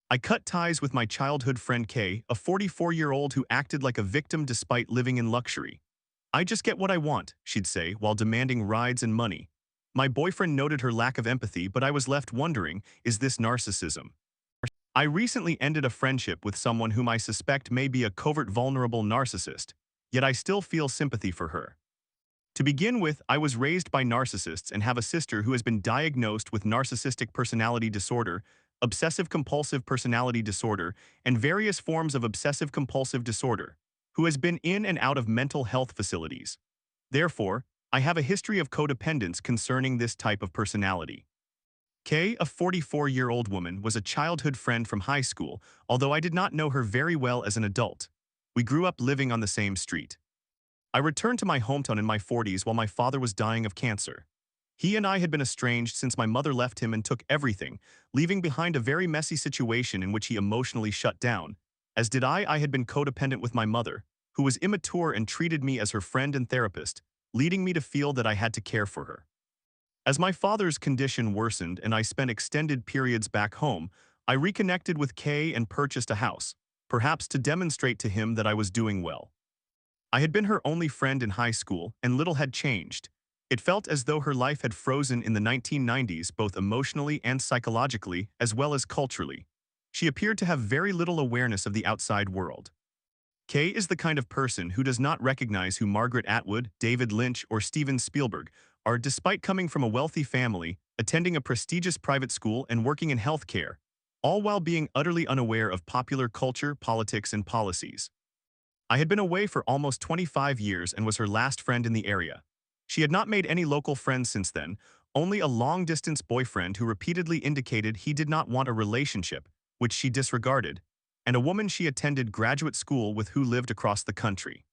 I cut ties with my childhood friend Kay, a 44-year-old who acted like a victim despite living in luxury. I just get what I want, she'd say, while demanding rides and money. My boyfriend noted her lack of empathy, but I was left wondering, is this narcissism? I recently ended a friendship with someone whom I suspect may be a covert vulnerable narcissist, yet I still feel sympathy for her. To begin with, I was raised by narcissists and have a sister who has been diagnosed with narcissistic personality disorder, obsessive-compulsive personality disorder, and various forms of obsessive-compulsive disorder, who has been in and out of mental health facilities. Therefore, I have a history of codependence concerning this type of personality. Kay, a 44-year-old woman, was a childhood friend from high school, although I did not know her very well as an adult. We grew up living on the same street. I returned to my hometown in my 40s while my father was dying of cancer. He and I had been estranged since my mother left him and took everything, leaving behind a very messy situation in which he emotionally shut down. As did I had been codependent with my mother, who was immature and treated me as her friend and therapist, leading me to feel that I had to care for her. As my father's condition worsened and I spent extended periods back home, I reconnected with Kay and purchased a house, perhaps to demonstrate to him that I was doing well. I had been her only friend in high school, and little had changed. It felt as though her life had frozen in the 1990s, both emotionally and psychologically, as well as culturally. She appeared to have very little awareness of the outside world. Kay is the kind of person who does not recognize who Margaret Atwood, David Lynch, or Steven Spielberg are, despite coming from a wealthy family, attending a prestigious private school, and working in healthcare, all while being utterly unaware of popular culture, politics, and policies. I had been away for almost 25 years and was her last friend in the area. She had not made any local friends since then, only a long-distance boyfriend who repeatedly indicated he did not want a relationship, which she disregarded, and a woman she attended graduate school with who lived across the country.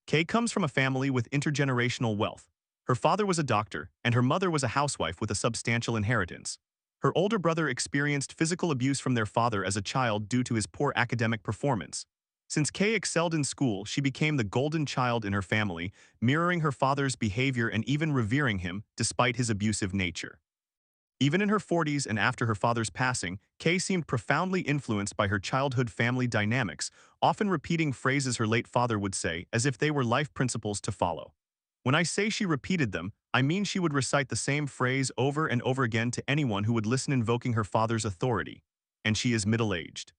Kay comes from a family with intergenerational wealth. Her father was a doctor, and her mother was a housewife with a substantial inheritance. Her older brother experienced physical abuse from their father as a child due to his poor academic performance. Since Kay excelled in school, she became the golden child in her family, mirroring her father's behavior and even revering him, despite his abusive nature. Even in her 40s and after her father's passing, Kay seemed profoundly influenced by her childhood family dynamics, often repeating phrases her late father would say as if they were life principles to follow. When I say she repeated them, I mean she would recite the same phrase over and over again to anyone who would listen, invoking her father's authority. And she is middle-aged.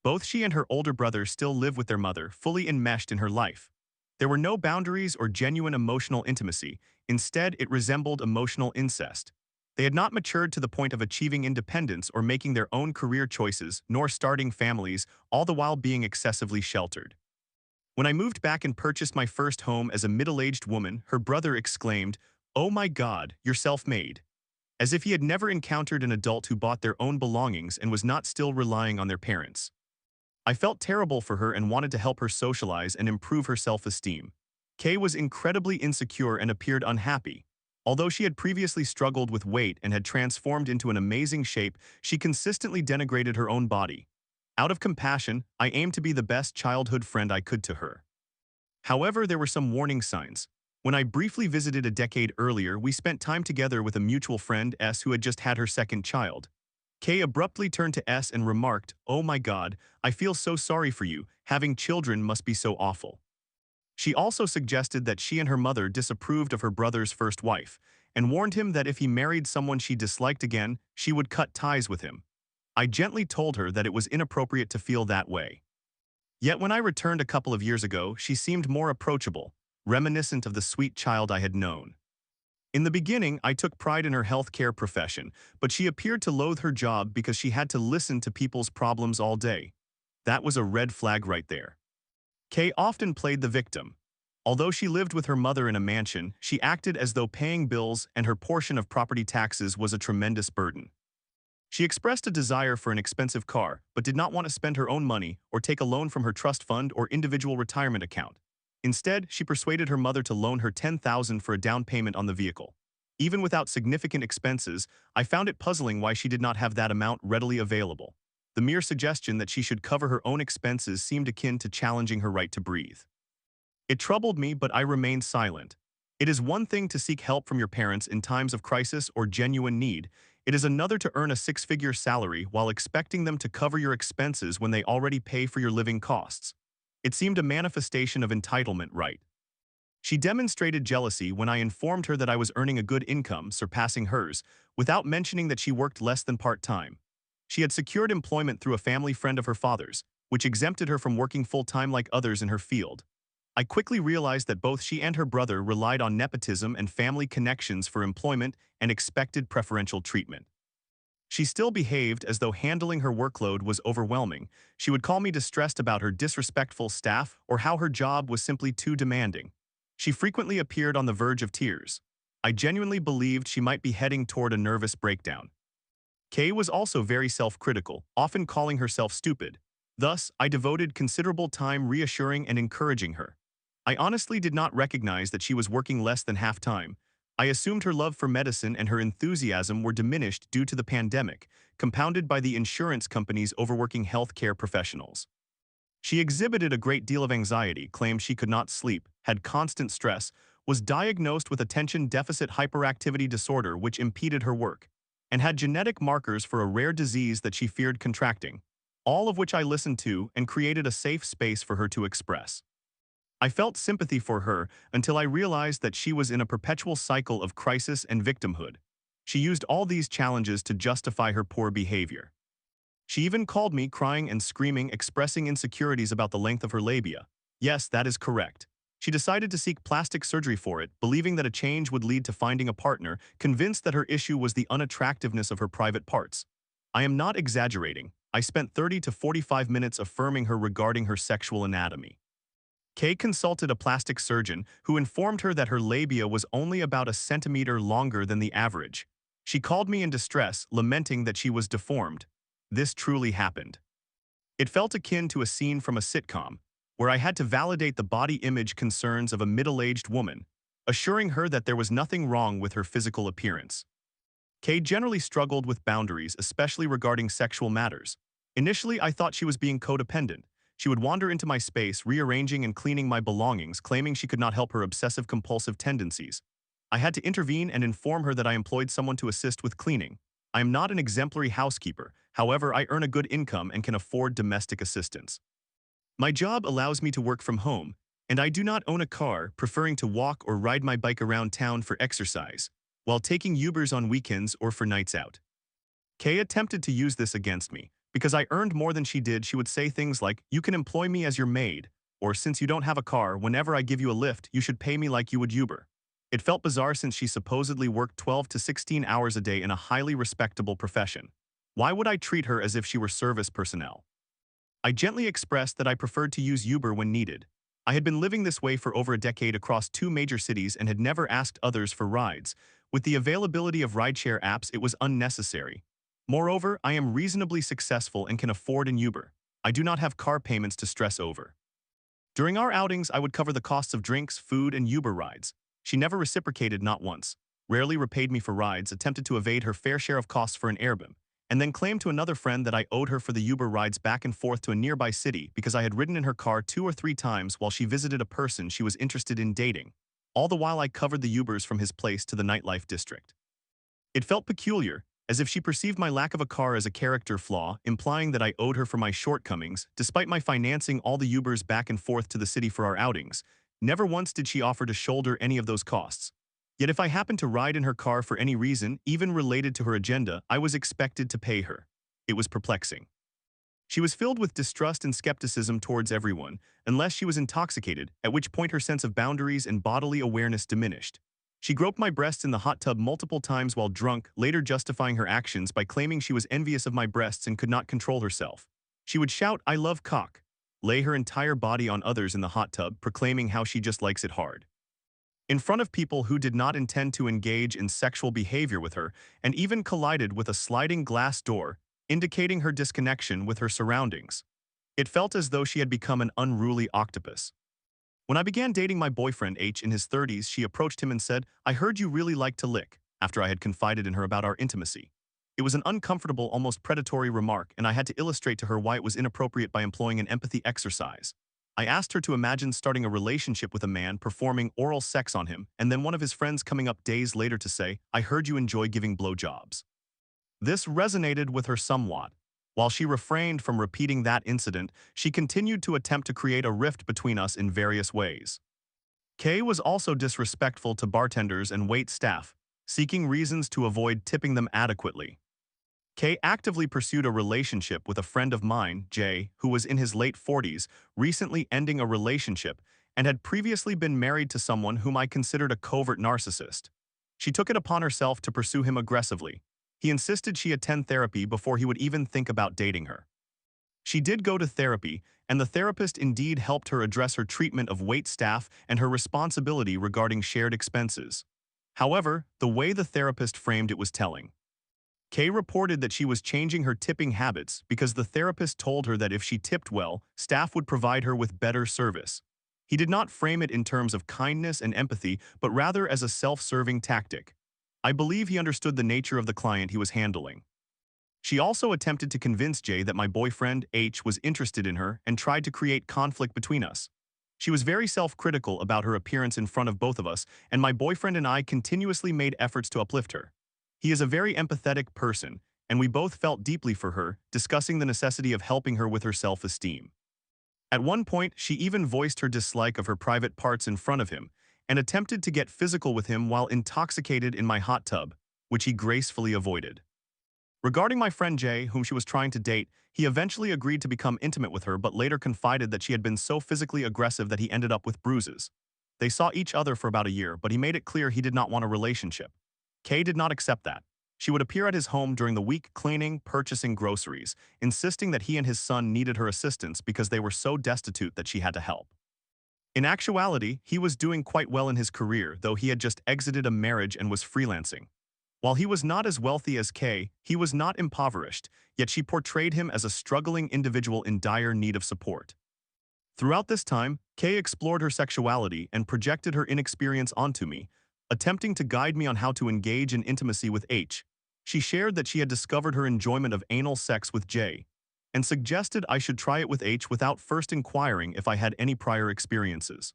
Both she and her older brother still live with their mother, fully enmeshed in her life. There were no boundaries or genuine emotional intimacy. Instead, it resembled emotional incest. They had not matured to the point of achieving independence or making their own career choices, nor starting families, all the while being excessively sheltered. When I moved back and purchased my first home as a middle-aged woman, her brother exclaimed, "Oh my God, you're self-made," as if he had never encountered an adult who bought their own belongings and was not still relying on their parents. I felt terrible for her and wanted to help her socialize and improve her self-esteem. Kay was incredibly insecure and appeared unhappy. Although she had previously struggled with weight and had transformed into an amazing shape, she consistently denigrated her own body. Out of compassion, I aimed to be the best childhood friend I could to her. However, there were some warning signs. When I briefly visited a decade earlier, we spent time together with a mutual friend, S, who had just had her second child. Kay abruptly turned to S and remarked, "Oh my God, I feel so sorry for you. Having children must be so awful." She also suggested that she and her mother disapproved of her brother's first wife, and warned him that if he married someone she disliked again, she would cut ties with him. I gently told her that it was inappropriate to feel that way. Yet when I returned a couple of years ago, she seemed more approachable, reminiscent of the sweet child I had known. In the beginning, I took pride in her healthcare profession, but she appeared to loathe her job because she had to listen to people's problems all day. That was a red flag right there. Kay often played the victim. Although she lived with her mother in a mansion, she acted as though paying bills and her portion of property taxes was a tremendous burden. She expressed a desire for an expensive car, but did not want to spend her own money or take a loan from her trust fund or individual retirement account. Instead, she persuaded her mother to loan her $10,000 for a down payment on the vehicle. Even without significant expenses, I found it puzzling why she did not have that amount readily available. The mere suggestion that she should cover her own expenses seemed akin to challenging her right to breathe. It troubled me, but I remained silent. It is one thing to seek help from your parents in times of crisis or genuine need. It is another to earn a six-figure salary while expecting them to cover your expenses when they already pay for your living costs. It seemed a manifestation of entitlement, right? She demonstrated jealousy when I informed her that I was earning a good income, surpassing hers, without mentioning that she worked less than part-time. She had secured employment through a family friend of her father's, which exempted her from working full-time like others in her field. I quickly realized that both she and her brother relied on nepotism and family connections for employment and expected preferential treatment. She still behaved as though handling her workload was overwhelming. She would call me distressed about her disrespectful staff or how her job was simply too demanding. She frequently appeared on the verge of tears. I genuinely believed she might be heading toward a nervous breakdown. Kay was also very self-critical, often calling herself stupid. Thus, I devoted considerable time reassuring and encouraging her. I honestly did not recognize that she was working less than half-time. I assumed her love for medicine and her enthusiasm were diminished due to the pandemic, compounded by the insurance companies overworking healthcare professionals. She exhibited a great deal of anxiety, claimed she could not sleep, had constant stress, was diagnosed with attention deficit hyperactivity disorder which impeded her work, and had genetic markers for a rare disease that she feared contracting, all of which I listened to and created a safe space for her to express. I felt sympathy for her until I realized that she was in a perpetual cycle of crisis and victimhood. She used all these challenges to justify her poor behavior. She even called me crying and screaming, expressing insecurities about the length of her labia. Yes, that is correct. She decided to seek plastic surgery for it, believing that a change would lead to finding a partner, convinced that her issue was the unattractiveness of her private parts. I am not exaggerating. I spent 30 to 45 minutes affirming her regarding her sexual anatomy. Kay consulted a plastic surgeon who informed her that her labia was only about a centimeter longer than the average. She called me in distress, lamenting that she was deformed. This truly happened. It felt akin to a scene from a sitcom, where I had to validate the body image concerns of a middle-aged woman, assuring her that there was nothing wrong with her physical appearance. Kay generally struggled with boundaries, especially regarding sexual matters. Initially, I thought she was being codependent. She would wander into my space, rearranging and cleaning my belongings, claiming she could not help her obsessive-compulsive tendencies. I had to intervene and inform her that I employed someone to assist with cleaning. I am not an exemplary housekeeper, however, I earn a good income and can afford domestic assistance. My job allows me to work from home, and I do not own a car, preferring to walk or ride my bike around town for exercise, while taking Ubers on weekends or for nights out. Kay attempted to use this against me. Because I earned more than she did, she would say things like, "You can employ me as your maid," or "Since you don't have a car, whenever I give you a lift, you should pay me like you would Uber." It felt bizarre since she supposedly worked 12 to 16 hours a day in a highly respectable profession. Why would I treat her as if she were service personnel? I gently expressed that I preferred to use Uber when needed. I had been living this way for over a decade across two major cities and had never asked others for rides. With the availability of rideshare apps, it was unnecessary. Moreover, I am reasonably successful and can afford an Uber. I do not have car payments to stress over. During our outings, I would cover the costs of drinks, food, and Uber rides. She never reciprocated, not once, rarely repaid me for rides, attempted to evade her fair share of costs for an Airbnb, and then claimed to another friend that I owed her for the Uber rides back and forth to a nearby city because I had ridden in her car 2 or 3 times while she visited a person she was interested in dating. All the while I covered the Ubers from his place to the nightlife district. It felt peculiar, as if she perceived my lack of a car as a character flaw, implying that I owed her for my shortcomings, despite my financing all the Ubers back and forth to the city for our outings. Never once did she offer to shoulder any of those costs. Yet if I happened to ride in her car for any reason, even related to her agenda, I was expected to pay her. It was perplexing. She was filled with distrust and skepticism towards everyone, unless she was intoxicated, at which point her sense of boundaries and bodily awareness diminished. She groped my breasts in the hot tub multiple times while drunk, later justifying her actions by claiming she was envious of my breasts and could not control herself. She would shout, "I love cock," lay her entire body on others in the hot tub, proclaiming how she just likes it hard. In front of people who did not intend to engage in sexual behavior with her, and even collided with a sliding glass door, indicating her disconnection with her surroundings. It felt as though she had become an unruly octopus. When I began dating my boyfriend H in his 30s, she approached him and said, "I heard you really like to lick," after I had confided in her about our intimacy. It was an uncomfortable, almost predatory remark, and I had to illustrate to her why it was inappropriate by employing an empathy exercise. I asked her to imagine starting a relationship with a man, performing oral sex on him, and then one of his friends coming up days later to say, "I heard you enjoy giving blowjobs." This resonated with her somewhat. While she refrained from repeating that incident, she continued to attempt to create a rift between us in various ways. Kay was also disrespectful to bartenders and wait staff, seeking reasons to avoid tipping them adequately. Kay actively pursued a relationship with a friend of mine, Jay, who was in his late 40s, recently ending a relationship, and had previously been married to someone whom I considered a covert narcissist. She took it upon herself to pursue him aggressively. He insisted she attend therapy before he would even think about dating her. She did go to therapy, and the therapist indeed helped her address her treatment of wait staff and her responsibility regarding shared expenses. However, the way the therapist framed it was telling. Kay reported that she was changing her tipping habits because the therapist told her that if she tipped well, staff would provide her with better service. He did not frame it in terms of kindness and empathy, but rather as a self-serving tactic. I believe he understood the nature of the client he was handling. She also attempted to convince Jay that my boyfriend, H, was interested in her and tried to create conflict between us. She was very self-critical about her appearance in front of both of us, and my boyfriend and I continuously made efforts to uplift her. He is a very empathetic person, and we both felt deeply for her, discussing the necessity of helping her with her self-esteem. At one point, she even voiced her dislike of her private parts in front of him and attempted to get physical with him while intoxicated in my hot tub, which he gracefully avoided. Regarding my friend Jay, whom she was trying to date, he eventually agreed to become intimate with her but later confided that she had been so physically aggressive that he ended up with bruises. They saw each other for about a year, but he made it clear he did not want a relationship. Kay did not accept that. She would appear at his home during the week cleaning, purchasing groceries, insisting that he and his son needed her assistance because they were so destitute that she had to help. In actuality, he was doing quite well in his career, though he had just exited a marriage and was freelancing. While he was not as wealthy as Kay, he was not impoverished, yet she portrayed him as a struggling individual in dire need of support. Throughout this time, Kay explored her sexuality and projected her inexperience onto me, attempting to guide me on how to engage in intimacy with H. She shared that she had discovered her enjoyment of anal sex with J, and suggested I should try it with H without first inquiring if I had any prior experiences.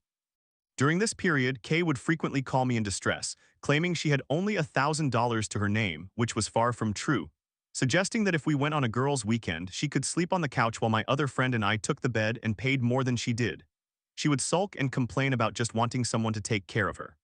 During this period, Kay would frequently call me in distress, claiming she had only $1,000 to her name, which was far from true, suggesting that if we went on a girls' weekend, she could sleep on the couch while my other friend and I took the bed and paid more than she did. She would sulk and complain about just wanting someone to take care of her.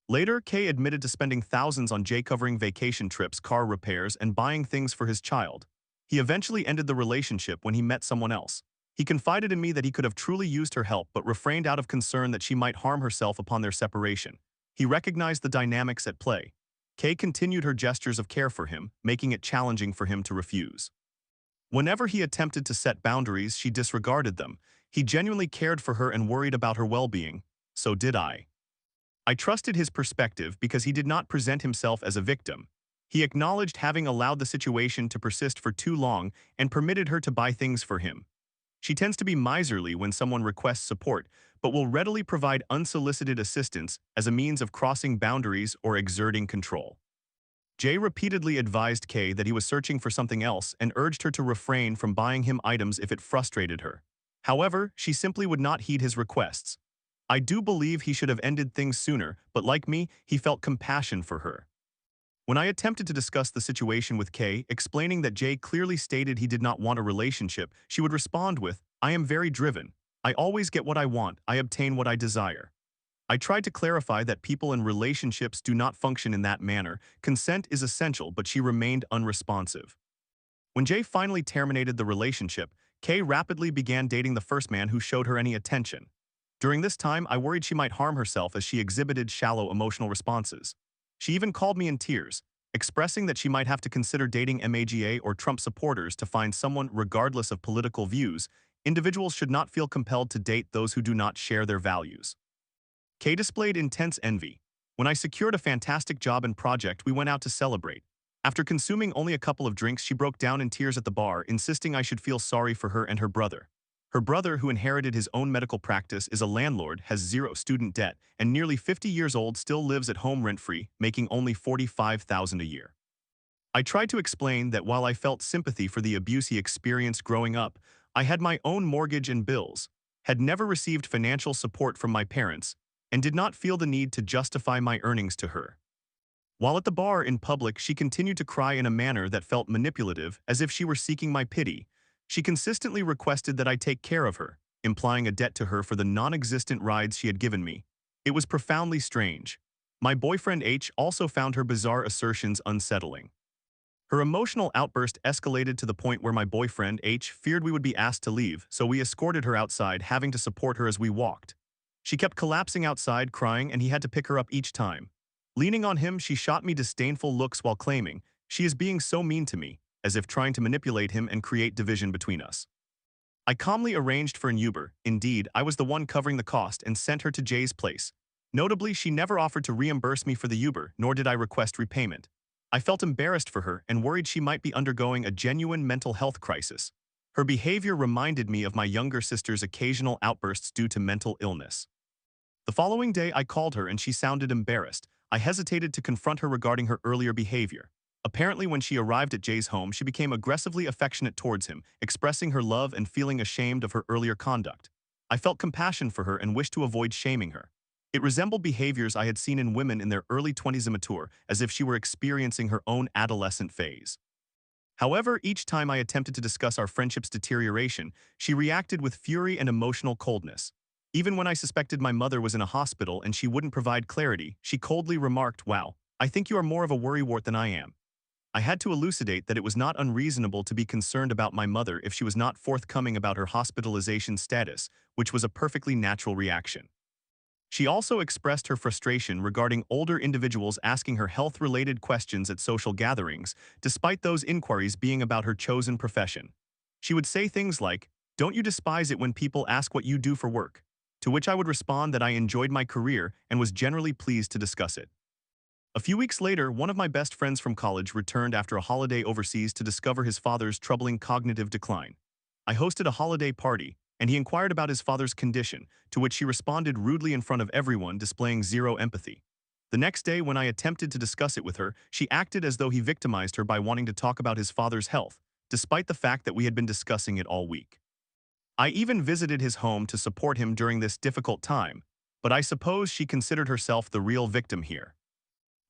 Later, Kay admitted to spending thousands on Jay covering vacation trips, car repairs, and buying things for his child. He eventually ended the relationship when he met someone else. He confided in me that he could have truly used her help but refrained out of concern that she might harm herself upon their separation. He recognized the dynamics at play. Kay continued her gestures of care for him, making it challenging for him to refuse. Whenever he attempted to set boundaries, she disregarded them. He genuinely cared for her and worried about her well-being. So did I. I trusted his perspective because he did not present himself as a victim. He acknowledged having allowed the situation to persist for too long and permitted her to buy things for him. She tends to be miserly when someone requests support, but will readily provide unsolicited assistance as a means of crossing boundaries or exerting control. Jay repeatedly advised Kay that he was searching for something else and urged her to refrain from buying him items if it frustrated her. However, she simply would not heed his requests. I do believe he should have ended things sooner, but like me, he felt compassion for her. When I attempted to discuss the situation with Kay, explaining that Jay clearly stated he did not want a relationship, she would respond with, "I am very driven. I always get what I want. I obtain what I desire." I tried to clarify that people in relationships do not function in that manner. Consent is essential, but she remained unresponsive. When Jay finally terminated the relationship, Kay rapidly began dating the first man who showed her any attention. During this time, I worried she might harm herself as she exhibited shallow emotional responses. She even called me in tears, expressing that she might have to consider dating MAGA or Trump supporters to find someone regardless of political views. Individuals should not feel compelled to date those who do not share their values. Kay displayed intense envy. When I secured a fantastic job and project, we went out to celebrate. After consuming only a couple of drinks, she broke down in tears at the bar, insisting I should feel sorry for her and her brother. Her brother, who inherited his own medical practice, is a landlord, has zero student debt, and nearly 50 years old, still lives at home rent-free, making only $45,000 a year. I tried to explain that while I felt sympathy for the abuse he experienced growing up, I had my own mortgage and bills, had never received financial support from my parents, and did not feel the need to justify my earnings to her. While at the bar in public, she continued to cry in a manner that felt manipulative, as if she were seeking my pity. She consistently requested that I take care of her, implying a debt to her for the non-existent rides she had given me. It was profoundly strange. My boyfriend H also found her bizarre assertions unsettling. Her emotional outburst escalated to the point where my boyfriend H feared we would be asked to leave, so we escorted her outside, having to support her as we walked. She kept collapsing outside, crying, and he had to pick her up each time. Leaning on him, she shot me disdainful looks while claiming, "She is being so mean to me," as if trying to manipulate him and create division between us. I calmly arranged for an Uber. Indeed, I was the one covering the cost and sent her to Jay's place. Notably, she never offered to reimburse me for the Uber, nor did I request repayment. I felt embarrassed for her and worried she might be undergoing a genuine mental health crisis. Her behavior reminded me of my younger sister's occasional outbursts due to mental illness. The following day, I called her and she sounded embarrassed. I hesitated to confront her regarding her earlier behavior. Apparently, when she arrived at Jay's home, she became aggressively affectionate towards him, expressing her love and feeling ashamed of her earlier conduct. I felt compassion for her and wished to avoid shaming her. It resembled behaviors I had seen in women in their early 20s immature, as if she were experiencing her own adolescent phase. However, each time I attempted to discuss our friendship's deterioration, she reacted with fury and emotional coldness. Even when I suspected my mother was in a hospital and she wouldn't provide clarity, she coldly remarked, "Wow, I think you are more of a worrywart than I am." I had to elucidate that it was not unreasonable to be concerned about my mother if she was not forthcoming about her hospitalization status, which was a perfectly natural reaction. She also expressed her frustration regarding older individuals asking her health-related questions at social gatherings, despite those inquiries being about her chosen profession. She would say things like, "Don't you despise it when people ask what you do for work?" To which I would respond that I enjoyed my career and was generally pleased to discuss it. A few weeks later, one of my best friends from college returned after a holiday overseas to discover his father's troubling cognitive decline. I hosted a holiday party, and he inquired about his father's condition, to which she responded rudely in front of everyone, displaying zero empathy. The next day, when I attempted to discuss it with her, she acted as though he victimized her by wanting to talk about his father's health, despite the fact that we had been discussing it all week. I even visited his home to support him during this difficult time, but I suppose she considered herself the real victim here.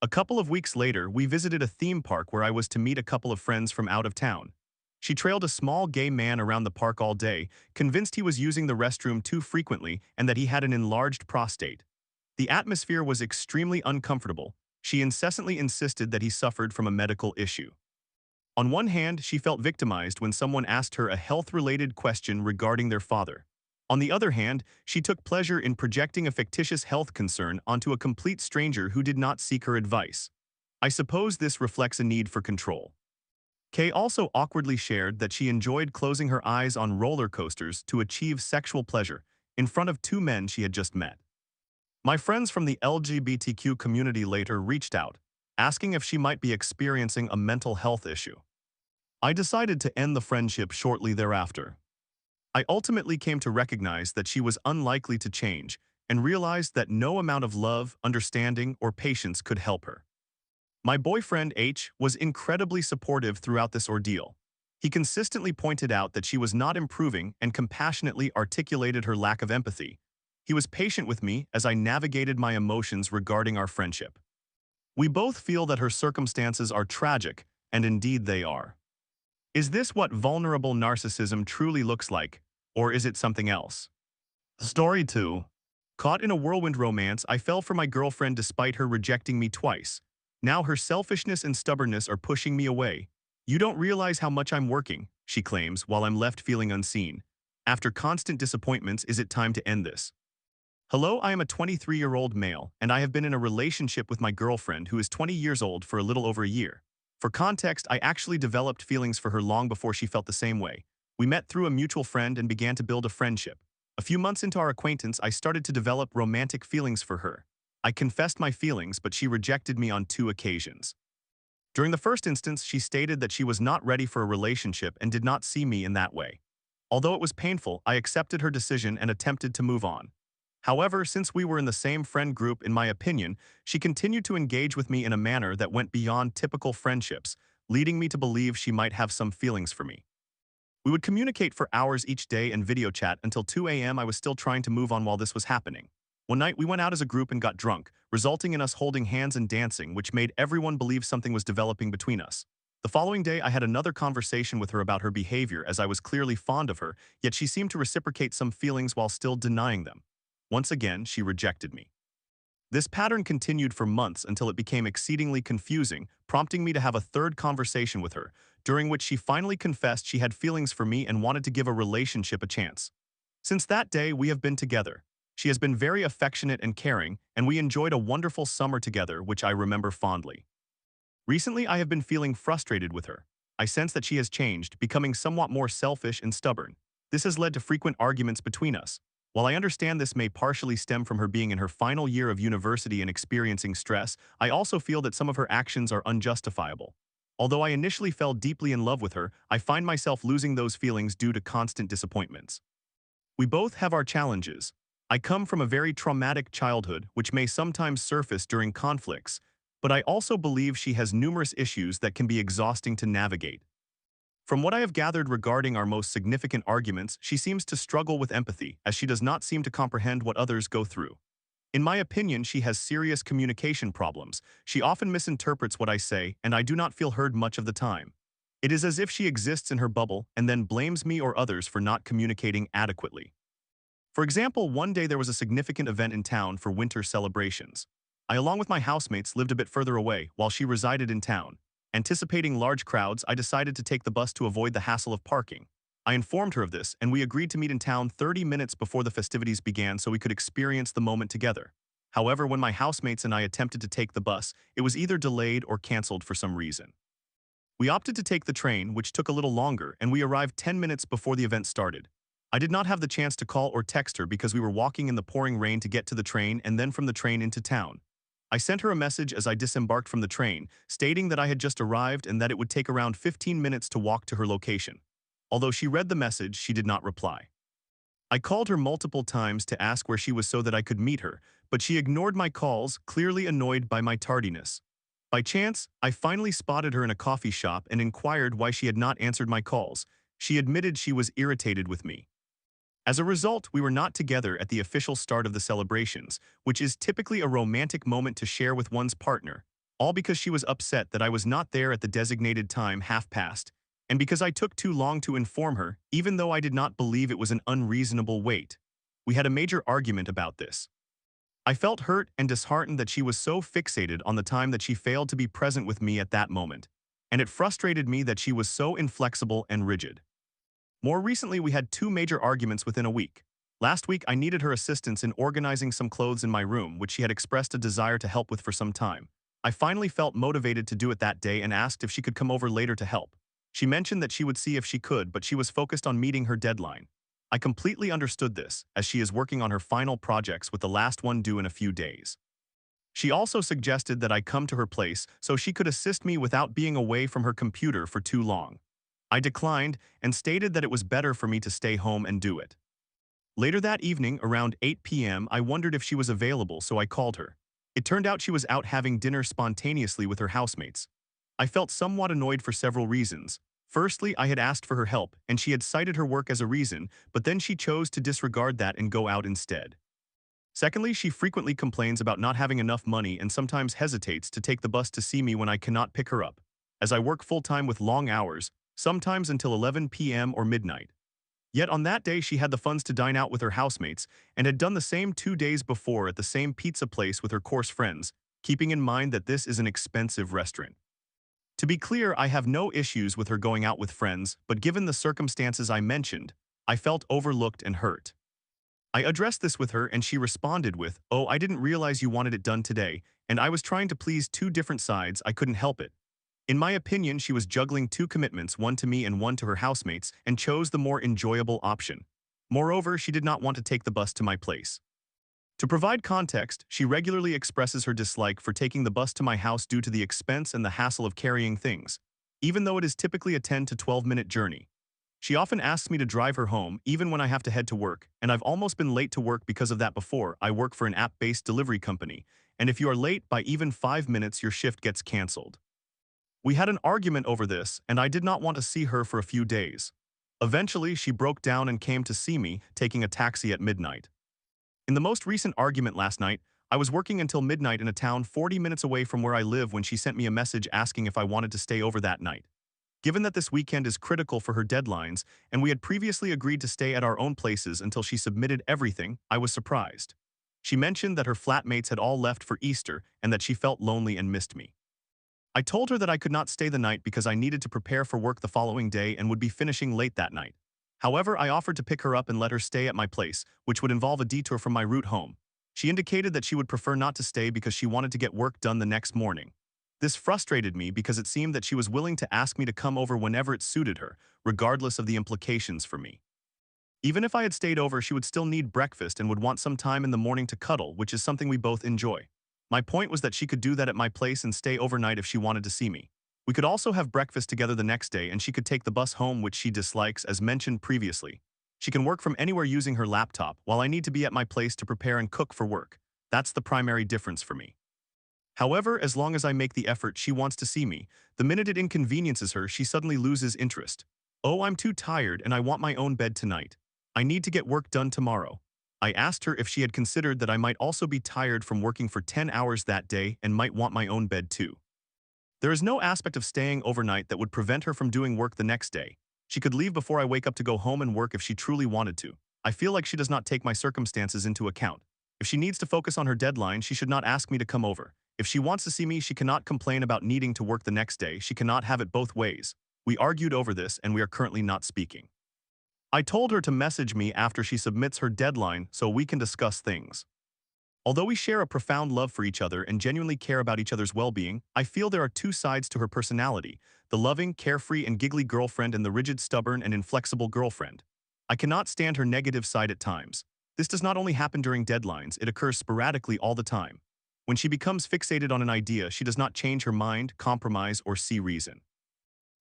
A couple of weeks later, we visited a theme park where I was to meet a couple of friends from out of town. She trailed a small gay man around the park all day, convinced he was using the restroom too frequently and that he had an enlarged prostate. The atmosphere was extremely uncomfortable. She incessantly insisted that he suffered from a medical issue. On one hand, she felt victimized when someone asked her a health-related question regarding their father. On the other hand, she took pleasure in projecting a fictitious health concern onto a complete stranger who did not seek her advice. I suppose this reflects a need for control. Kay also awkwardly shared that she enjoyed closing her eyes on roller coasters to achieve sexual pleasure in front of two men she had just met. My friends from the LGBTQ community later reached out, asking if she might be experiencing a mental health issue. I decided to end the friendship shortly thereafter. I ultimately came to recognize that she was unlikely to change and realized that no amount of love, understanding, or patience could help her. My boyfriend H was incredibly supportive throughout this ordeal. He consistently pointed out that she was not improving and compassionately articulated her lack of empathy. He was patient with me as I navigated my emotions regarding our friendship. We both feel that her circumstances are tragic, and indeed they are. Is this what vulnerable narcissism truly looks like, or is it something else? Story 2. Caught in a whirlwind romance, I fell for my girlfriend despite her rejecting me twice. Now her selfishness and stubbornness are pushing me away. "You don't realize how much I'm working," she claims, while I'm left feeling unseen. After constant disappointments, is it time to end this? Hello, I am a 23-year-old male, and I have been in a relationship with my girlfriend who is 20 years old for a little over a year. For context, I actually developed feelings for her long before she felt the same way. We met through a mutual friend and began to build a friendship. A few months into our acquaintance, I started to develop romantic feelings for her. I confessed my feelings, but she rejected me on 2 occasions. During the first instance, she stated that she was not ready for a relationship and did not see me in that way. Although it was painful, I accepted her decision and attempted to move on. However, since we were in the same friend group, in my opinion, she continued to engage with me in a manner that went beyond typical friendships, leading me to believe she might have some feelings for me. We would communicate for hours each day and video chat until 2 a.m. I was still trying to move on while this was happening. One night, we went out as a group and got drunk, resulting in us holding hands and dancing, which made everyone believe something was developing between us. The following day, I had another conversation with her about her behavior as I was clearly fond of her, yet she seemed to reciprocate some feelings while still denying them. Once again, she rejected me. This pattern continued for months until it became exceedingly confusing, prompting me to have a third conversation with her, during which she finally confessed she had feelings for me and wanted to give a relationship a chance. Since that day, we have been together. She has been very affectionate and caring, and we enjoyed a wonderful summer together, which I remember fondly. Recently, I have been feeling frustrated with her. I sense that she has changed, becoming somewhat more selfish and stubborn. This has led to frequent arguments between us. While I understand this may partially stem from her being in her final year of university and experiencing stress, I also feel that some of her actions are unjustifiable. Although I initially fell deeply in love with her, I find myself losing those feelings due to constant disappointments. We both have our challenges. I come from a very traumatic childhood, which may sometimes surface during conflicts, but I also believe she has numerous issues that can be exhausting to navigate. From what I have gathered regarding our most significant arguments, she seems to struggle with empathy, as she does not seem to comprehend what others go through. In my opinion, she has serious communication problems. She often misinterprets what I say, and I do not feel heard much of the time. It is as if she exists in her bubble and then blames me or others for not communicating adequately. For example, one day there was a significant event in town for winter celebrations. I, along with my housemates, lived a bit further away while she resided in town. Anticipating large crowds, I decided to take the bus to avoid the hassle of parking. I informed her of this, and we agreed to meet in town 30 minutes before the festivities began so we could experience the moment together. However, when my housemates and I attempted to take the bus, it was either delayed or canceled for some reason. We opted to take the train, which took a little longer, and we arrived 10 minutes before the event started. I did not have the chance to call or text her because we were walking in the pouring rain to get to the train and then from the train into town. I sent her a message as I disembarked from the train, stating that I had just arrived and that it would take around 15 minutes to walk to her location. Although she read the message, she did not reply. I called her multiple times to ask where she was so that I could meet her, but she ignored my calls, clearly annoyed by my tardiness. By chance, I finally spotted her in a coffee shop and inquired why she had not answered my calls. She admitted she was irritated with me. As a result, we were not together at the official start of the celebrations, which is typically a romantic moment to share with one's partner, all because she was upset that I was not there at the designated time half past, and because I took too long to inform her, even though I did not believe it was an unreasonable wait. We had a major argument about this. I felt hurt and disheartened that she was so fixated on the time that she failed to be present with me at that moment, and it frustrated me that she was so inflexible and rigid. More recently, we had two major arguments within a week. Last week, I needed her assistance in organizing some clothes in my room, which she had expressed a desire to help with for some time. I finally felt motivated to do it that day and asked if she could come over later to help. She mentioned that she would see if she could, but she was focused on meeting her deadline. I completely understood this, as she is working on her final projects with the last one due in a few days. She also suggested that I come to her place so she could assist me without being away from her computer for too long. I declined and stated that it was better for me to stay home and do it. Later that evening, around 8 p.m., I wondered if she was available, so I called her. It turned out she was out having dinner spontaneously with her housemates. I felt somewhat annoyed for several reasons. Firstly, I had asked for her help, and she had cited her work as a reason, but then she chose to disregard that and go out instead. Secondly, she frequently complains about not having enough money and sometimes hesitates to take the bus to see me when I cannot pick her up, as I work full-time with long hours, sometimes until 11 p.m. or midnight. Yet on that day she had the funds to dine out with her housemates and had done the same 2 days before at the same pizza place with her coarse friends, keeping in mind that this is an expensive restaurant. To be clear, I have no issues with her going out with friends, but given the circumstances I mentioned, I felt overlooked and hurt. I addressed this with her and she responded with, "Oh, I didn't realize you wanted it done today, and I was trying to please two different sides, I couldn't help it." In my opinion, she was juggling two commitments, one to me and one to her housemates, and chose the more enjoyable option. Moreover, she did not want to take the bus to my place. To provide context, she regularly expresses her dislike for taking the bus to my house due to the expense and the hassle of carrying things, even though it is typically a 10 to 12-minute journey. She often asks me to drive her home, even when I have to head to work, and I've almost been late to work because of that before. I work for an app-based delivery company, and if you are late by even 5 minutes, your shift gets canceled. We had an argument over this, and I did not want to see her for a few days. Eventually, she broke down and came to see me, taking a taxi at midnight. In the most recent argument last night, I was working until midnight in a town 40 minutes away from where I live when she sent me a message asking if I wanted to stay over that night. Given that this weekend is critical for her deadlines, and we had previously agreed to stay at our own places until she submitted everything, I was surprised. She mentioned that her flatmates had all left for Easter and that she felt lonely and missed me. I told her that I could not stay the night because I needed to prepare for work the following day and would be finishing late that night. However, I offered to pick her up and let her stay at my place, which would involve a detour from my route home. She indicated that she would prefer not to stay because she wanted to get work done the next morning. This frustrated me because it seemed that she was willing to ask me to come over whenever it suited her, regardless of the implications for me. Even if I had stayed over, she would still need breakfast and would want some time in the morning to cuddle, which is something we both enjoy. My point was that she could do that at my place and stay overnight if she wanted to see me. We could also have breakfast together the next day and she could take the bus home, which she dislikes, as mentioned previously. She can work from anywhere using her laptop, while I need to be at my place to prepare and cook for work. That's the primary difference for me. However, as long as I make the effort, she wants to see me. The minute it inconveniences her, she suddenly loses interest. Oh, I'm too tired and I want my own bed tonight. I need to get work done tomorrow. I asked her if she had considered that I might also be tired from working for 10 hours that day and might want my own bed too. There is no aspect of staying overnight that would prevent her from doing work the next day. She could leave before I wake up to go home and work if she truly wanted to. I feel like she does not take my circumstances into account. If she needs to focus on her deadline, she should not ask me to come over. If she wants to see me, she cannot complain about needing to work the next day. She cannot have it both ways. We argued over this and we are currently not speaking. I told her to message me after she submits her deadline so we can discuss things. Although we share a profound love for each other and genuinely care about each other's well-being, I feel there are two sides to her personality: the loving, carefree, and giggly girlfriend and the rigid, stubborn, and inflexible girlfriend. I cannot stand her negative side at times. This does not only happen during deadlines, it occurs sporadically all the time. When she becomes fixated on an idea, she does not change her mind, compromise, or see reason.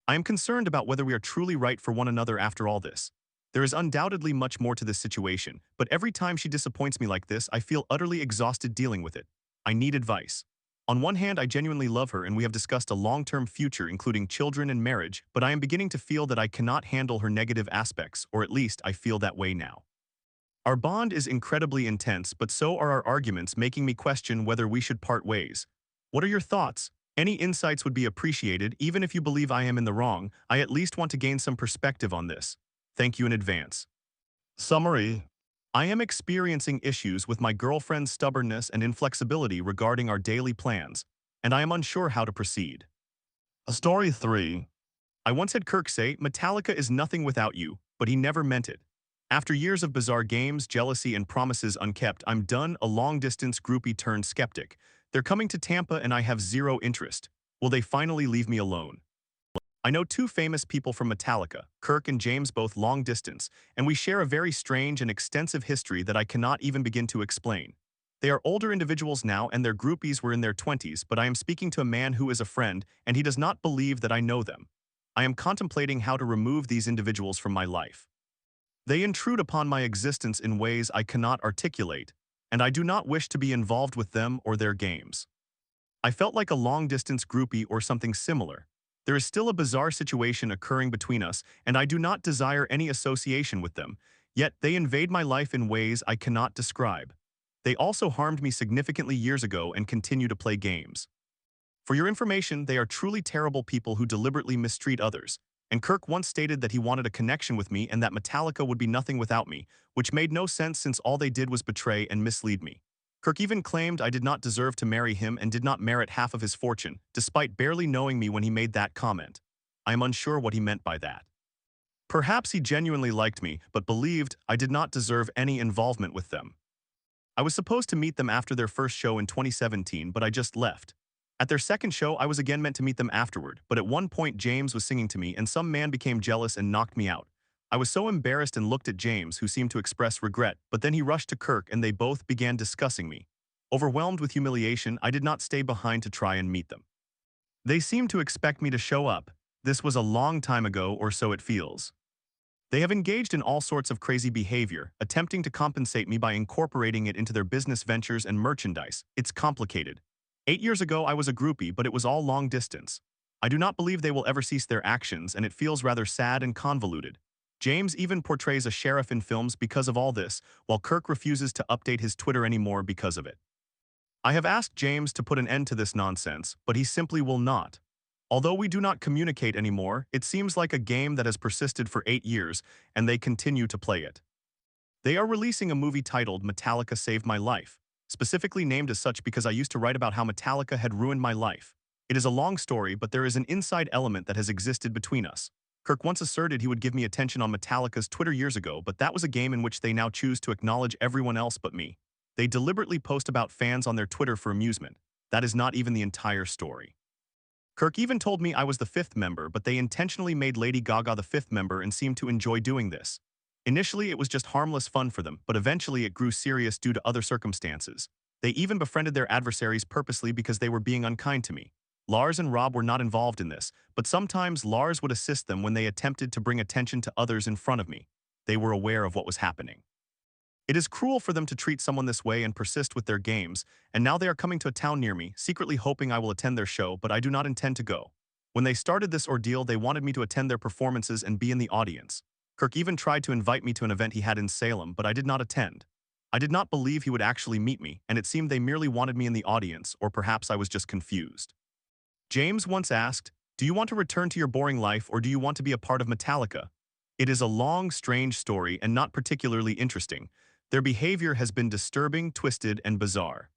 I am concerned about whether we are truly right for one another after all this. There is undoubtedly much more to this situation, but every time she disappoints me like this, I feel utterly exhausted dealing with it. I need advice. On one hand, I genuinely love her and we have discussed a long-term future including children and marriage, but I am beginning to feel that I cannot handle her negative aspects, or at least I feel that way now. Our bond is incredibly intense, but so are our arguments, making me question whether we should part ways. What are your thoughts? Any insights would be appreciated. Even if you believe I am in the wrong, I at least want to gain some perspective on this. Thank you in advance. Summary. I am experiencing issues with my girlfriend's stubbornness and inflexibility regarding our daily plans, and I am unsure how to proceed. Story 3. I once had Kirk say, "Metallica is nothing without you," but he never meant it. After years of bizarre games, jealousy, and promises unkept, I'm done. A long-distance groupie turned skeptic. They're coming to Tampa and I have zero interest. Will they finally leave me alone? I know two famous people from Metallica, Kirk and James, both long distance, and we share a very strange and extensive history that I cannot even begin to explain. They are older individuals now and their groupies were in their 20s, but I am speaking to a man who is a friend and he does not believe that I know them. I am contemplating how to remove these individuals from my life. They intrude upon my existence in ways I cannot articulate, and I do not wish to be involved with them or their games. I felt like a long-distance groupie or something similar. There is still a bizarre situation occurring between us, and I do not desire any association with them, yet they invade my life in ways I cannot describe. They also harmed me significantly years ago and continue to play games. For your information, they are truly terrible people who deliberately mistreat others, and Kirk once stated that he wanted a connection with me and that Metallica would be nothing without me, which made no sense since all they did was betray and mislead me. Kirk even claimed I did not deserve to marry him and did not merit half of his fortune, despite barely knowing me when he made that comment. I am unsure what he meant by that. Perhaps he genuinely liked me, but believed I did not deserve any involvement with them. I was supposed to meet them after their first show in 2017, but I just left. At their second show, I was again meant to meet them afterward, but at one point James was singing to me and some man became jealous and knocked me out. I was so embarrassed and looked at James, who seemed to express regret, but then he rushed to Kirk and they both began discussing me. Overwhelmed with humiliation, I did not stay behind to try and meet them. They seemed to expect me to show up. This was a long time ago, or so it feels. They have engaged in all sorts of crazy behavior, attempting to compensate me by incorporating it into their business ventures and merchandise. It's complicated. 8 years ago, I was a groupie, but it was all long distance. I do not believe they will ever cease their actions, and it feels rather sad and convoluted. James even portrays a sheriff in films because of all this, while Kirk refuses to update his Twitter anymore because of it. I have asked James to put an end to this nonsense, but he simply will not. Although we do not communicate anymore, it seems like a game that has persisted for 8 years, and they continue to play it. They are releasing a movie titled Metallica Saved My Life, specifically named as such because I used to write about how Metallica had ruined my life. It is a long story, but there is an inside element that has existed between us. Kirk once asserted he would give me attention on Metallica's Twitter years ago, but that was a game in which they now choose to acknowledge everyone else but me. They deliberately post about fans on their Twitter for amusement. That is not even the entire story. Kirk even told me I was the 5th member, but they intentionally made Lady Gaga the 5th member and seemed to enjoy doing this. Initially, it was just harmless fun for them, but eventually it grew serious due to other circumstances. They even befriended their adversaries purposely because they were being unkind to me. Lars and Rob were not involved in this, but sometimes Lars would assist them when they attempted to bring attention to others in front of me. They were aware of what was happening. It is cruel for them to treat someone this way and persist with their games, and now they are coming to a town near me, secretly hoping I will attend their show, but I do not intend to go. When they started this ordeal, they wanted me to attend their performances and be in the audience. Kirk even tried to invite me to an event he had in Salem, but I did not attend. I did not believe he would actually meet me, and it seemed they merely wanted me in the audience, or perhaps I was just confused. James once asked, "Do you want to return to your boring life or do you want to be a part of Metallica?" It is a long, strange story and not particularly interesting. Their behavior has been disturbing, twisted, and bizarre.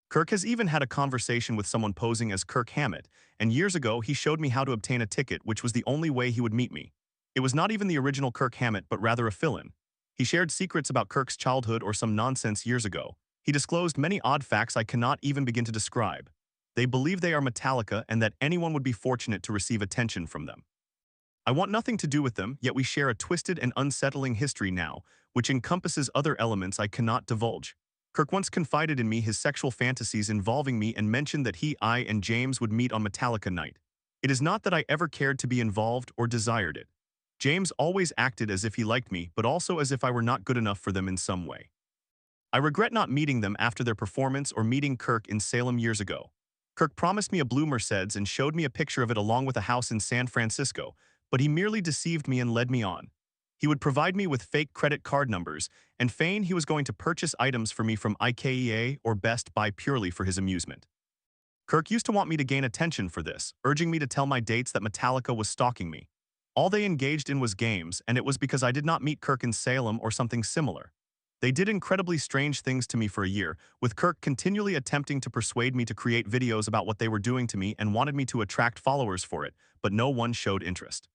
Kirk has even had a conversation with someone posing as Kirk Hammett, and years ago he showed me how to obtain a ticket, which was the only way he would meet me. It was not even the original Kirk Hammett, but rather a fill-in. He shared secrets about Kirk's childhood or some nonsense years ago. He disclosed many odd facts I cannot even begin to describe. They believe they are Metallica and that anyone would be fortunate to receive attention from them. I want nothing to do with them, yet we share a twisted and unsettling history now, which encompasses other elements I cannot divulge. Kirk once confided in me his sexual fantasies involving me and mentioned that I, and James would meet on Metallica night. It is not that I ever cared to be involved or desired it. James always acted as if he liked me, but also as if I were not good enough for them in some way. I regret not meeting them after their performance or meeting Kirk in Salem years ago. Kirk promised me a blue Mercedes and showed me a picture of it along with a house in San Francisco, but he merely deceived me and led me on. He would provide me with fake credit card numbers and feign he was going to purchase items for me from IKEA or Best Buy purely for his amusement. Kirk used to want me to gain attention for this, urging me to tell my dates that Metallica was stalking me. All they engaged in was games, and it was because I did not meet Kirk in Salem or something similar. They did incredibly strange things to me for a year, with Kirk continually attempting to persuade me to create videos about what they were doing to me and wanted me to attract followers for it, but no one showed interest.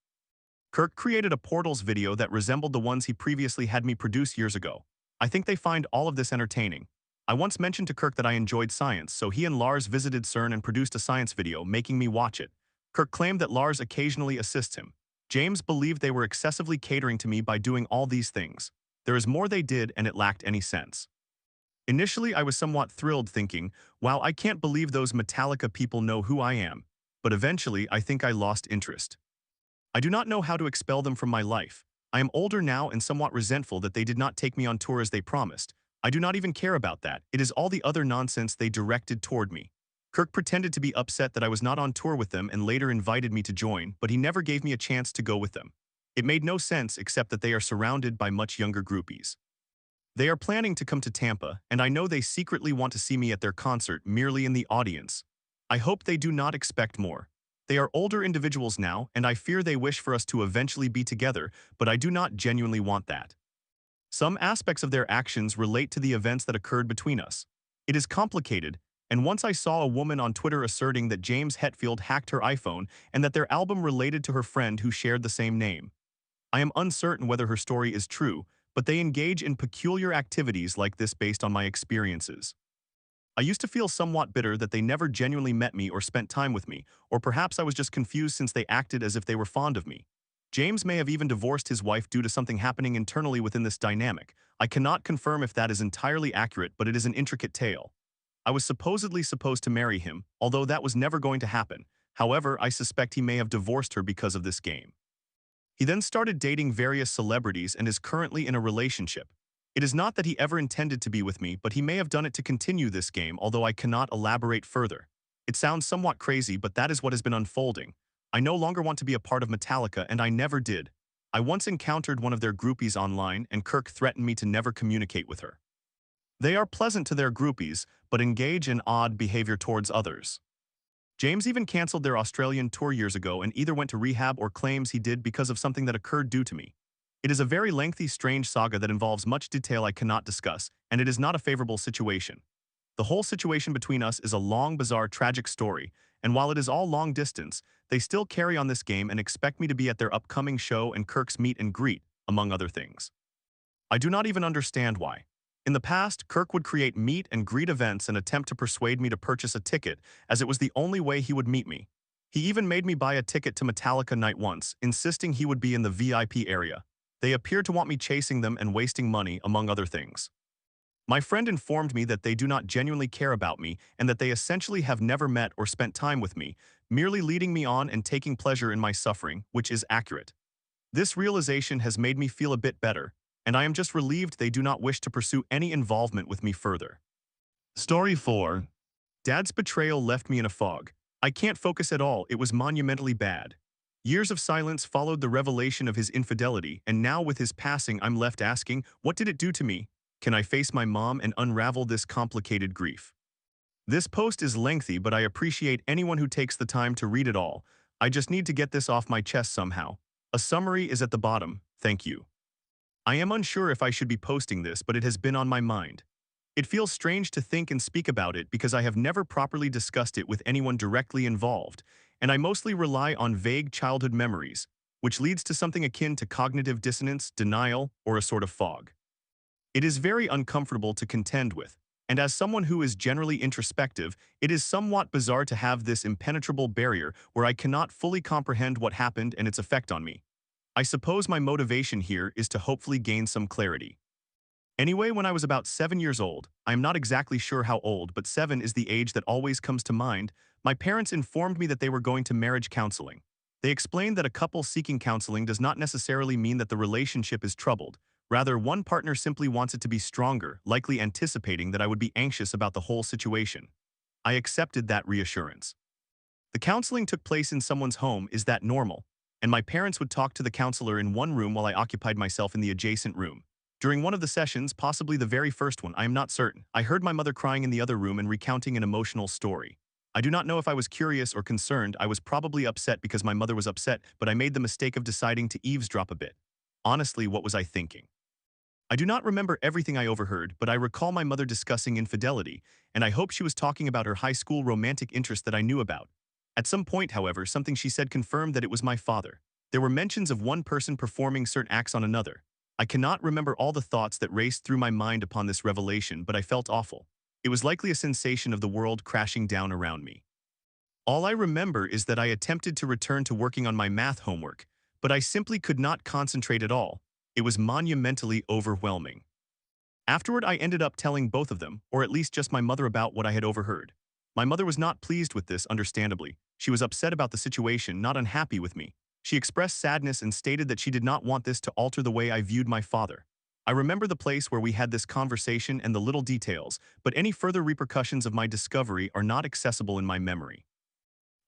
Kirk created a Portals video that resembled the ones he previously had me produce years ago. I think they find all of this entertaining. I once mentioned to Kirk that I enjoyed science, so he and Lars visited CERN and produced a science video, making me watch it. Kirk claimed that Lars occasionally assists him. James believed they were excessively catering to me by doing all these things. There is more they did, and it lacked any sense. Initially, I was somewhat thrilled, thinking, wow, I can't believe those Metallica people know who I am. But eventually, I think I lost interest. I do not know how to expel them from my life. I am older now and somewhat resentful that they did not take me on tour as they promised. I do not even care about that. It is all the other nonsense they directed toward me. Kirk pretended to be upset that I was not on tour with them and later invited me to join, but he never gave me a chance to go with them. It made no sense except that they are surrounded by much younger groupies. They are planning to come to Tampa, and I know they secretly want to see me at their concert merely in the audience. I hope they do not expect more. They are older individuals now, and I fear they wish for us to eventually be together, but I do not genuinely want that. Some aspects of their actions relate to the events that occurred between us. It is complicated, and once I saw a woman on Twitter asserting that James Hetfield hacked her iPhone and that their album related to her friend who shared the same name. I am uncertain whether her story is true, but they engage in peculiar activities like this based on my experiences. I used to feel somewhat bitter that they never genuinely met me or spent time with me, or perhaps I was just confused since they acted as if they were fond of me. James may have even divorced his wife due to something happening internally within this dynamic. I cannot confirm if that is entirely accurate, but it is an intricate tale. I was supposedly supposed to marry him, although that was never going to happen. However, I suspect he may have divorced her because of this game. He then started dating various celebrities and is currently in a relationship. It is not that he ever intended to be with me, but he may have done it to continue this game, although I cannot elaborate further. It sounds somewhat crazy, but that is what has been unfolding. I no longer want to be a part of Metallica, and I never did. I once encountered one of their groupies online and Kirk threatened me to never communicate with her. They are pleasant to their groupies, but engage in odd behavior towards others. James even canceled their Australian tour years ago and either went to rehab or claims he did because of something that occurred due to me. It is a very lengthy, strange saga that involves much detail I cannot discuss, and it is not a favorable situation. The whole situation between us is a long, bizarre, tragic story, and while it is all long distance, they still carry on this game and expect me to be at their upcoming show and Kirk's meet and greet, among other things. I do not even understand why. In the past, Kirk would create meet and greet events and attempt to persuade me to purchase a ticket, as it was the only way he would meet me. He even made me buy a ticket to Metallica night once, insisting he would be in the VIP area. They appeared to want me chasing them and wasting money, among other things. My friend informed me that they do not genuinely care about me and that they essentially have never met or spent time with me, merely leading me on and taking pleasure in my suffering, which is accurate. This realization has made me feel a bit better, and I am just relieved they do not wish to pursue any involvement with me further. Story 4. Dad's betrayal left me in a fog. I can't focus at all, it was monumentally bad. Years of silence followed the revelation of his infidelity, and now with his passing I'm left asking, what did it do to me? Can I face my mom and unravel this complicated grief? This post is lengthy, but I appreciate anyone who takes the time to read it all. I just need to get this off my chest somehow. A summary is at the bottom, thank you. I am unsure if I should be posting this, but it has been on my mind. It feels strange to think and speak about it because I have never properly discussed it with anyone directly involved, and I mostly rely on vague childhood memories, which leads to something akin to cognitive dissonance, denial, or a sort of fog. It is very uncomfortable to contend with, and as someone who is generally introspective, it is somewhat bizarre to have this impenetrable barrier where I cannot fully comprehend what happened and its effect on me. I suppose my motivation here is to hopefully gain some clarity. Anyway, when I was about 7 years old, I am not exactly sure how old, but 7 is the age that always comes to mind, my parents informed me that they were going to marriage counseling. They explained that a couple seeking counseling does not necessarily mean that the relationship is troubled. Rather, one partner simply wants it to be stronger, likely anticipating that I would be anxious about the whole situation. I accepted that reassurance. The counseling took place in someone's home. Is that normal? And my parents would talk to the counselor in one room while I occupied myself in the adjacent room. During one of the sessions, possibly the very first one, I am not certain, I heard my mother crying in the other room and recounting an emotional story. I do not know if I was curious or concerned. I was probably upset because my mother was upset, but I made the mistake of deciding to eavesdrop a bit. Honestly, what was I thinking? I do not remember everything I overheard, but I recall my mother discussing infidelity, and I hope she was talking about her high school romantic interest that I knew about. At some point, however, something she said confirmed that it was my father. There were mentions of one person performing certain acts on another. I cannot remember all the thoughts that raced through my mind upon this revelation, but I felt awful. It was likely a sensation of the world crashing down around me. All I remember is that I attempted to return to working on my math homework, but I simply could not concentrate at all. It was monumentally overwhelming. Afterward, I ended up telling both of them, or at least just my mother, about what I had overheard. My mother was not pleased with this, understandably. She was upset about the situation, not unhappy with me. She expressed sadness and stated that she did not want this to alter the way I viewed my father. I remember the place where we had this conversation and the little details, but any further repercussions of my discovery are not accessible in my memory.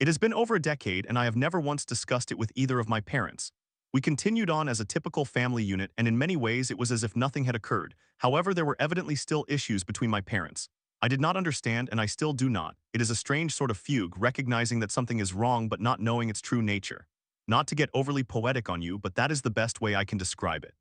It has been over a decade and I have never once discussed it with either of my parents. We continued on as a typical family unit, and in many ways it was as if nothing had occurred. However, there were evidently still issues between my parents. I did not understand, and I still do not. It is a strange sort of fugue, recognizing that something is wrong but not knowing its true nature. Not to get overly poetic on you, but that is the best way I can describe it.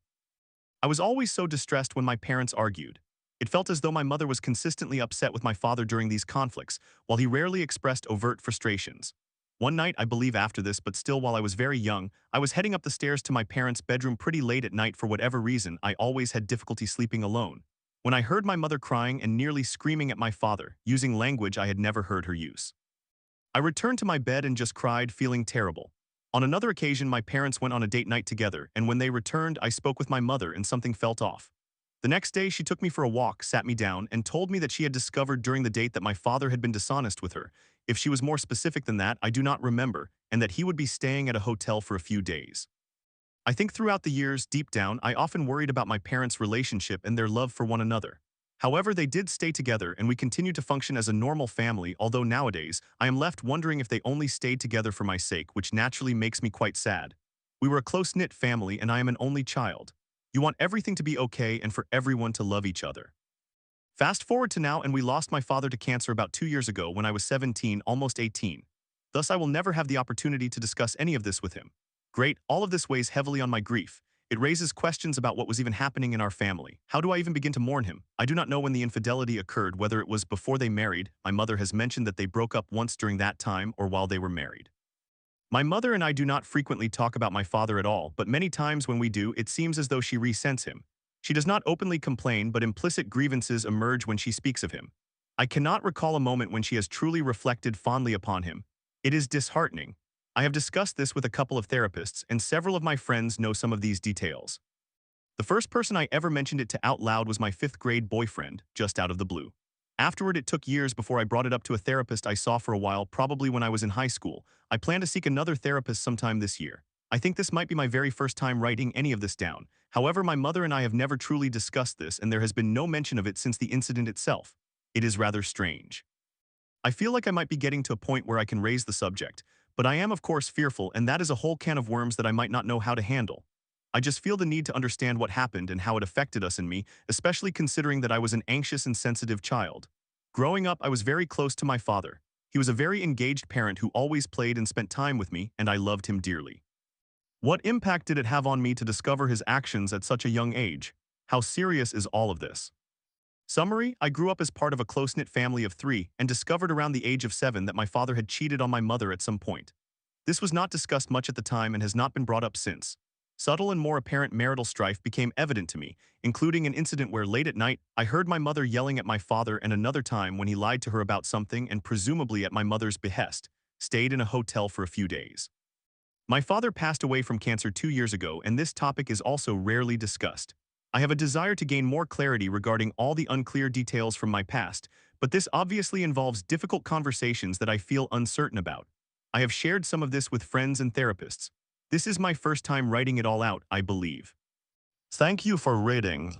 I was always so distressed when my parents argued. It felt as though my mother was consistently upset with my father during these conflicts, while he rarely expressed overt frustrations. One night, I believe after this, but still while I was very young, I was heading up the stairs to my parents' bedroom pretty late at night. For whatever reason, I always had difficulty sleeping alone, when I heard my mother crying and nearly screaming at my father, using language I had never heard her use. I returned to my bed and just cried, feeling terrible. On another occasion, my parents went on a date night together, and when they returned, I spoke with my mother and something felt off. The next day, she took me for a walk, sat me down, and told me that she had discovered during the date that my father had been dishonest with her. If she was more specific than that, I do not remember, and that he would be staying at a hotel for a few days. I think throughout the years, deep down, I often worried about my parents' relationship and their love for one another. However, they did stay together and we continued to function as a normal family, although nowadays, I am left wondering if they only stayed together for my sake, which naturally makes me quite sad. We were a close-knit family and I am an only child. You want everything to be okay and for everyone to love each other. Fast forward to now and we lost my father to cancer about 2 years ago when I was 17, almost 18. Thus I will never have the opportunity to discuss any of this with him. Great, all of this weighs heavily on my grief. It raises questions about what was even happening in our family. How do I even begin to mourn him? I do not know when the infidelity occurred, whether it was before they married. My mother has mentioned that they broke up once during that time or while they were married. My mother and I do not frequently talk about my father at all, but many times when we do, it seems as though she resents him. She does not openly complain, but implicit grievances emerge when she speaks of him. I cannot recall a moment when she has truly reflected fondly upon him. It is disheartening. I have discussed this with a couple of therapists, and several of my friends know some of these details. The first person I ever mentioned it to out loud was my fifth-grade boyfriend, just out of the blue. Afterward, it took years before I brought it up to a therapist I saw for a while, probably when I was in high school. I plan to seek another therapist sometime this year. I think this might be my very first time writing any of this down. However, my mother and I have never truly discussed this, and there has been no mention of it since the incident itself. It is rather strange. I feel like I might be getting to a point where I can raise the subject, but I am of course fearful, and that is a whole can of worms that I might not know how to handle. I just feel the need to understand what happened and how it affected us and me, especially considering that I was an anxious and sensitive child. Growing up, I was very close to my father. He was a very engaged parent who always played and spent time with me, and I loved him dearly. What impact did it have on me to discover his actions at such a young age? How serious is all of this? Summary: I grew up as part of a close-knit family of three and discovered around the age of 7 that my father had cheated on my mother at some point. This was not discussed much at the time and has not been brought up since. Subtle and more apparent marital strife became evident to me, including an incident where late at night, I heard my mother yelling at my father, and another time when he lied to her about something and presumably at my mother's behest, stayed in a hotel for a few days. My father passed away from cancer 2 years ago, and this topic is also rarely discussed. I have a desire to gain more clarity regarding all the unclear details from my past, but this obviously involves difficult conversations that I feel uncertain about. I have shared some of this with friends and therapists. This is my first time writing it all out, I believe. Thank you for reading.